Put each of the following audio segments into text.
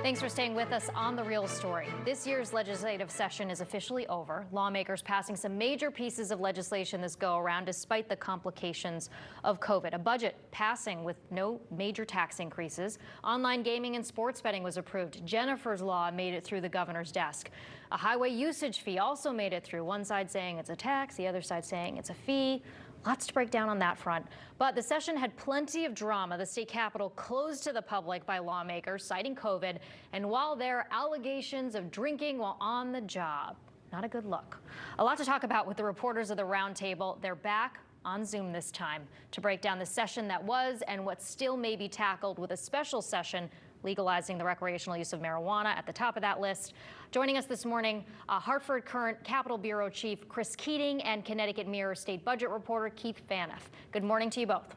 Thanks for staying with us on The Real Story. This year's legislative session is officially over. Lawmakers passing some major pieces of legislation this go around despite the complications of COVID. A budget passing with no major tax increases. Online gaming and sports betting was approved. Jennifer's Law made it through the governor's desk. A highway usage fee also made it through. One side saying it's a tax, the other side saying it's a fee. Lots to break down on that front. But the session had plenty of drama. The state capitol closed to the public by lawmakers citing COVID. And while there are allegations of drinking while on the job, not a good look. A lot to talk about with the reporters of the Roundtable. They're back on Zoom this time to break down the session that was and what still may be tackled with a special session legalizing the recreational use of marijuana at the top of that list. Joining us this morning, Hartford Current Capitol Bureau Chief Chris Keating and Connecticut Mirror State Budget Reporter Keith Phaneuf. Good morning to you both.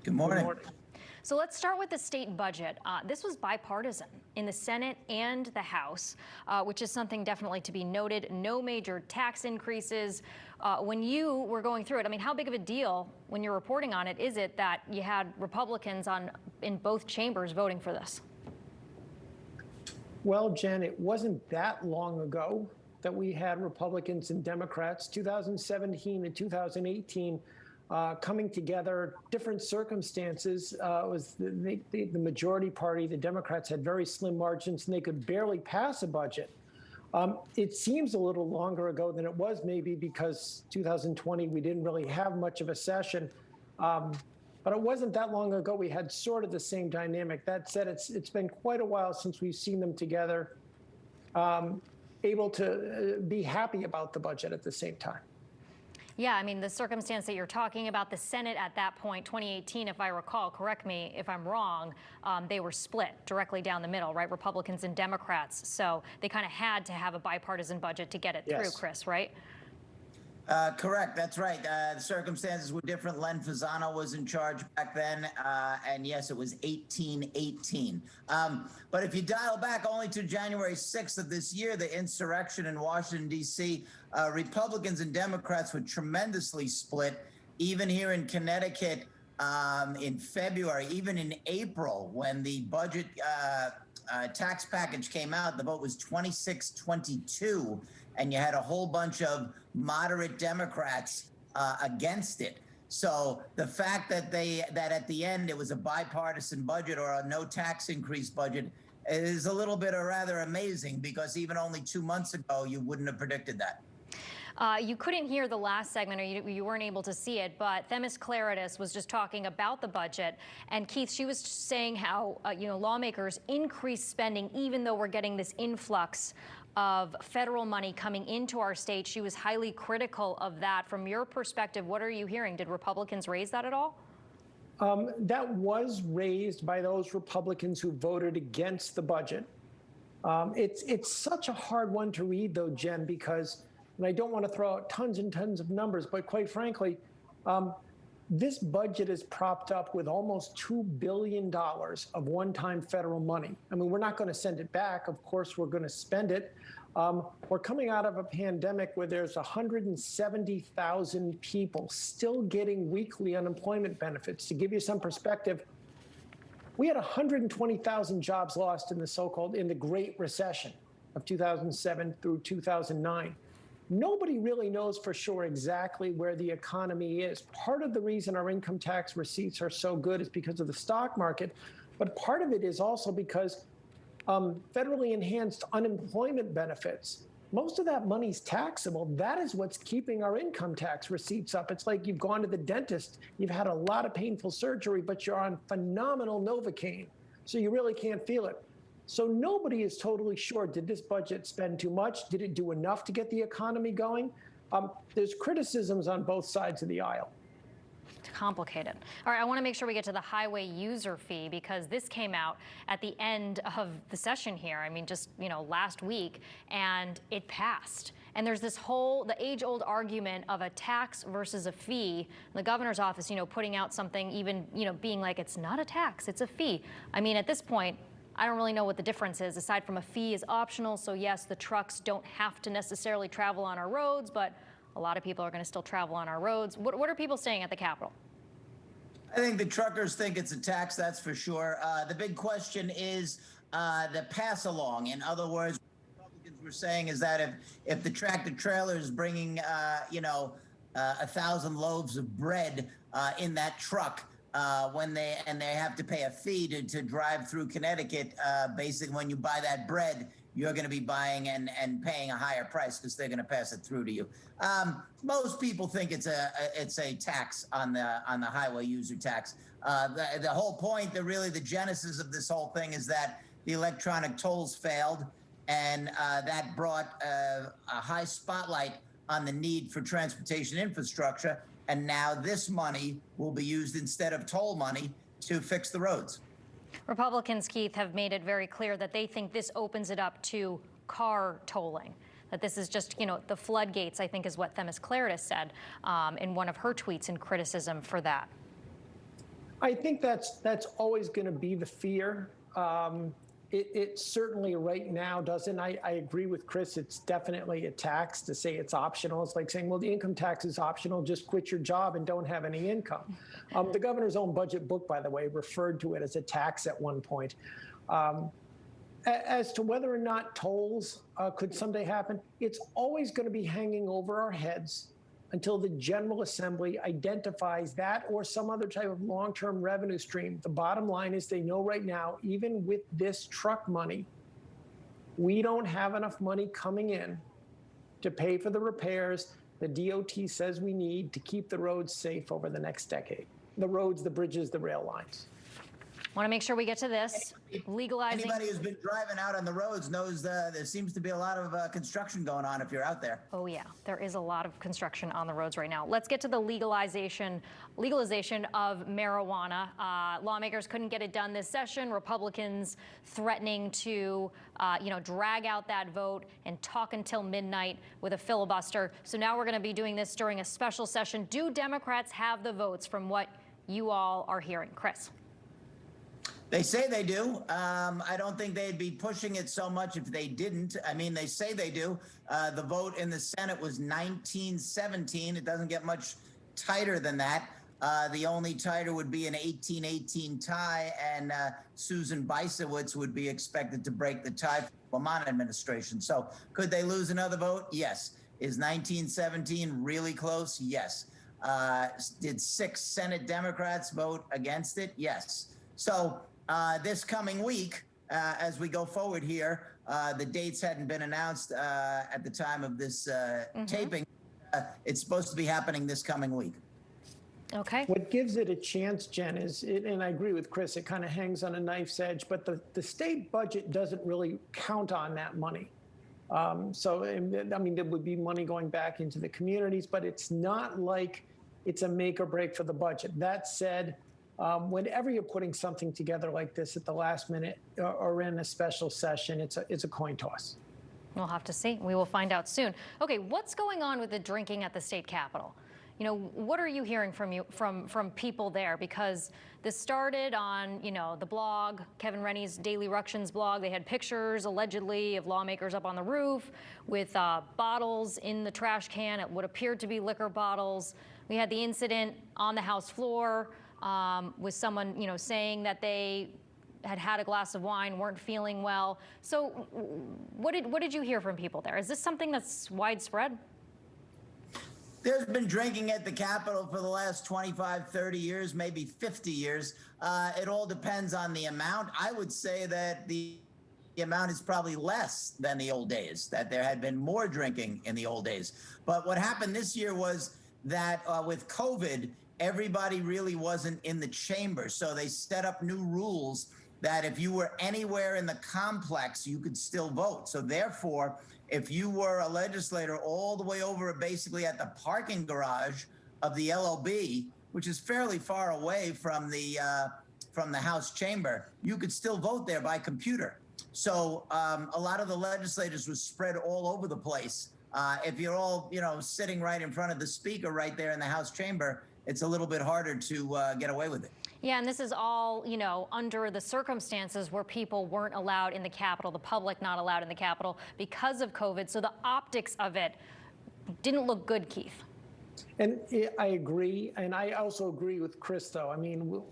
Good morning. Good morning. So let's start with the state budget. This was bipartisan in the Senate and the House, which is something definitely to be noted. No major tax increases. When you were going through it, I mean, how big of a deal when you're reporting on it is it that you had Republicans in both chambers voting for this? Well, Jen, it wasn't that long ago that we had Republicans and Democrats, 2017 and 2018, coming together, different circumstances. It was the majority party, the Democrats, had very slim margins and they could barely pass a budget. It seems a little longer ago than it was, maybe because 2020, we didn't really have much of a session. But it wasn't that long ago we had sort of the same dynamic. That said, it's been quite a while since we've seen them together, able to be happy about the budget at the same time. Yeah, I mean, the circumstance that you're talking about, the Senate at that point, 2018, if I recall, correct me if I'm wrong, they were split directly down the middle, right? Republicans and Democrats. So they kind of had to have a bipartisan budget to get it through, Chris, right? Correct. That's right. The circumstances were different. Len Fasano was in charge back then. And yes, it was 1818. But if you dial back only to January 6th of this year, the insurrection in Washington, D.C., Republicans and Democrats were tremendously split. Even here in Connecticut in February, even in April, when the budget tax package came out, the vote was 26-22. And you had a whole bunch of moderate Democrats against it. So the fact that at the end it was a bipartisan budget or a no tax increase budget is a little bit rather amazing, because even only 2 months ago you wouldn't have predicted that. You couldn't hear the last segment, or you weren't able to see it, but Themis Claridis was just talking about the budget. And Keith, she was saying how lawmakers increase spending even though we're getting this influx of federal money coming into our state. She was highly critical of that. From your perspective, what are you hearing? Did Republicans raise that at all? That was raised by those Republicans who voted against the budget. It's such a hard one to read, though, Jen, because, and I don't want to throw out tons and tons of numbers, but quite frankly, this budget is propped up with almost $2 billion of one-time federal money. I mean, we're not going to send it back. Of course, we're going to spend it. We're coming out of a pandemic where there's 170,000 people still getting weekly unemployment benefits. To give you some perspective, we had 120,000 jobs lost in the Great Recession of 2007 through 2009. Nobody really knows for sure exactly where the economy is. Part of the reason our income tax receipts are so good is because of the stock market, but part of it is also because federally enhanced unemployment benefits, most of that money's taxable. That is what's keeping our income tax receipts up. It's like you've gone to the dentist, you've had a lot of painful surgery, but you're on phenomenal Novocaine, so you really can't feel it. So nobody is totally sure, did this budget spend too much? Did it do enough to get the economy going? There's criticisms on both sides of the aisle. Complicated. All right, I want to make sure we get to the highway user fee, because this came out at the end of the session here. I mean, just, last week, and it passed. And there's this the age-old argument of a tax versus a fee. The governor's office, putting out something, even, being like, it's not a tax, it's a fee. I mean, at this point, I don't really know what the difference is, aside from a fee is optional. So yes, the trucks don't have to necessarily travel on our roads, but a lot of people are going to still travel on our roads. What are people saying at the Capitol? I think the truckers think it's a tax, that's for sure. The big question is the pass along. In other words, what Republicans were saying is that if the tractor trailer is bringing, 1,000 loaves of bread in that truck, when they have to pay a fee to drive through Connecticut, basically when you buy that bread, you're going to be buying and paying a higher price because they're going to pass it through to you. Most people think it's a tax on the highway user tax. The whole point, the genesis of this whole thing is that the electronic tolls failed, and that brought a high spotlight on the need for transportation infrastructure. And now this money will be used instead of toll money to fix the roads. Republicans, Keith, have made it very clear that they think this opens it up to car tolling, that this is just, the floodgates, I think is what Themis Claridis said in one of her tweets in criticism for that. I think that's always going to be the fear. It certainly right now doesn't. I agree with Chris. It's definitely a tax. To say it's optional, it's like saying, well, the income tax is optional. Just quit your job and don't have any income. The governor's own budget book, by the way, referred to it as a tax at one point. As to whether or not tolls could someday happen, it's always going to be hanging over our heads until the General Assembly identifies that or some other type of long-term revenue stream. The bottom line is they know right now, even with this truck money, we don't have enough money coming in to pay for the repairs the DOT says we need to keep the roads safe over the next decade. The roads, the bridges, the rail lines. Want to make sure we get to this. Legalizing. Anybody who's been driving out on the roads knows there seems to be a lot of construction going on if you're out there. Oh yeah, there is a lot of construction on the roads right now. Let's get to the legalization of marijuana. Lawmakers couldn't get it done this session. Republicans threatening to, drag out that vote and talk until midnight with a filibuster. So now we're going to be doing this during a special session. Do Democrats have the votes from what you all are hearing? Chris. They say they do. I don't think they'd be pushing it so much if they didn't. I mean, they say they do. The vote in the Senate was 19-17. It doesn't get much tighter than that. The only tighter would be an 18-18 tie, and Susan Bisowitz would be expected to break the tie for the Lamont administration. So could they lose another vote? Yes. Is 19-17 really close? Yes. Did 6 Senate Democrats vote against it? Yes. So this coming week, as we go forward here, the dates hadn't been announced at the time of this taping. It's supposed to be happening this coming week. Okay. What gives it a chance, Jen, and I agree with Chris, it kind of hangs on a knife's edge, but the state budget doesn't really count on that money. There would be money going back into the communities, but it's not like it's a make or break for the budget. That said, whenever you're putting something together like this at the last minute or in a special session, it's a coin toss. We'll have to see. We will find out soon. Okay, what's going on with the drinking at the state capitol? What are you hearing from people there? Because this started on, the blog, Kevin Rennie's Daily Ruction's blog. They had pictures, allegedly, of lawmakers up on the roof with bottles in the trash can. It would appear to be liquor bottles. We had the incident on the House floor with someone, saying that they had a glass of wine, weren't feeling well. So what did you hear from people there? Is this something that's widespread? There's been drinking at the Capitol for the last 25, 30 years, maybe 50 years. It all depends on the amount. I would say that the amount is probably less than the old days, that there had been more drinking in the old days. But what happened this year was that with COVID, everybody really wasn't in the chamber. So they set up new rules that if you were anywhere in the complex, you could still vote. So therefore, if you were a legislator all the way over basically at the parking garage of the LOB, which is fairly far away from the House chamber, you could still vote there by computer. So a lot of the legislators were spread all over the place. If you're all, sitting right in front of the speaker right there in the House chamber, it's a little bit harder to get away with it. Yeah, and this is all, under the circumstances where people weren't allowed in the Capitol, the public not allowed in the Capitol because of COVID. So the optics of it didn't look good, Keith. And I agree. And I also agree with Chris, though. I mean,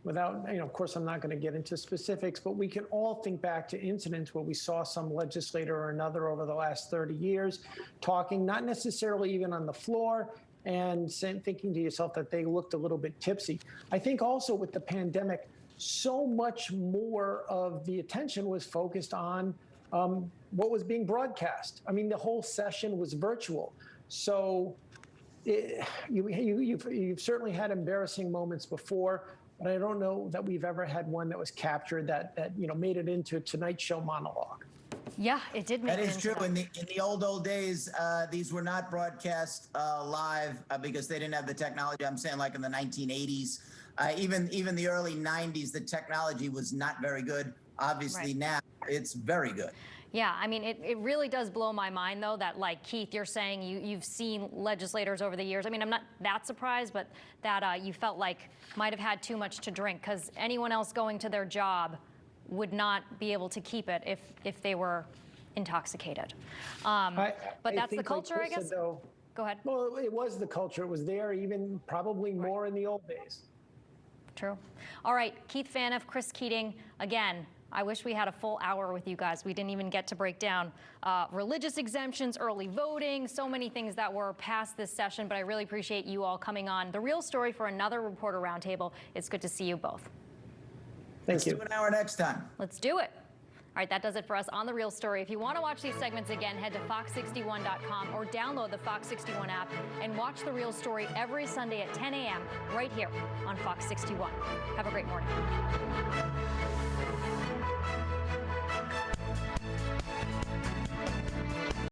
without, of course, I'm not going to get into specifics, but we can all think back to incidents where we saw some legislator or another over the last 30 years talking, not necessarily even on the floor, and thinking to yourself that they looked a little bit tipsy. I think also with the pandemic, so much more of the attention was focused on what was being broadcast. I mean, the whole session was virtual. So you've certainly had embarrassing moments before, but I don't know that we've ever had one that was captured that made it into a Tonight Show monologue. Yeah, it did make that it is into true. In the old days, these were not broadcast live because they didn't have the technology. I'm saying like in the 1980s, even the early 90s, the technology was not very good. Obviously, Right. now it's very good. Yeah, I mean, it really does blow my mind, though, that, like, Keith, you're saying you've seen legislators over the years. I mean, I'm not that surprised, but that you felt like might have had too much to drink, because anyone else going to their job would not be able to keep it if they were intoxicated. But that's the culture, like Chris I guess? said, though, Go ahead. well, it was the culture. It was there even probably more in the old days. True. All right, Keith Phaneuf, Chris Keating, again, I wish we had a full hour with you guys. We didn't even get to break down religious exemptions, early voting, so many things that were passed this session, but I really appreciate you all coming on The Real Story for another Reporter Roundtable. It's good to see you both. Thank you. Let's do an hour next time. Let's do it. All right, that does it for us on The Real Story. If you want to watch these segments again, head to fox61.com or download the Fox 61 app and watch The Real Story every Sunday at 10 a.m. right here on Fox 61. Have a great morning.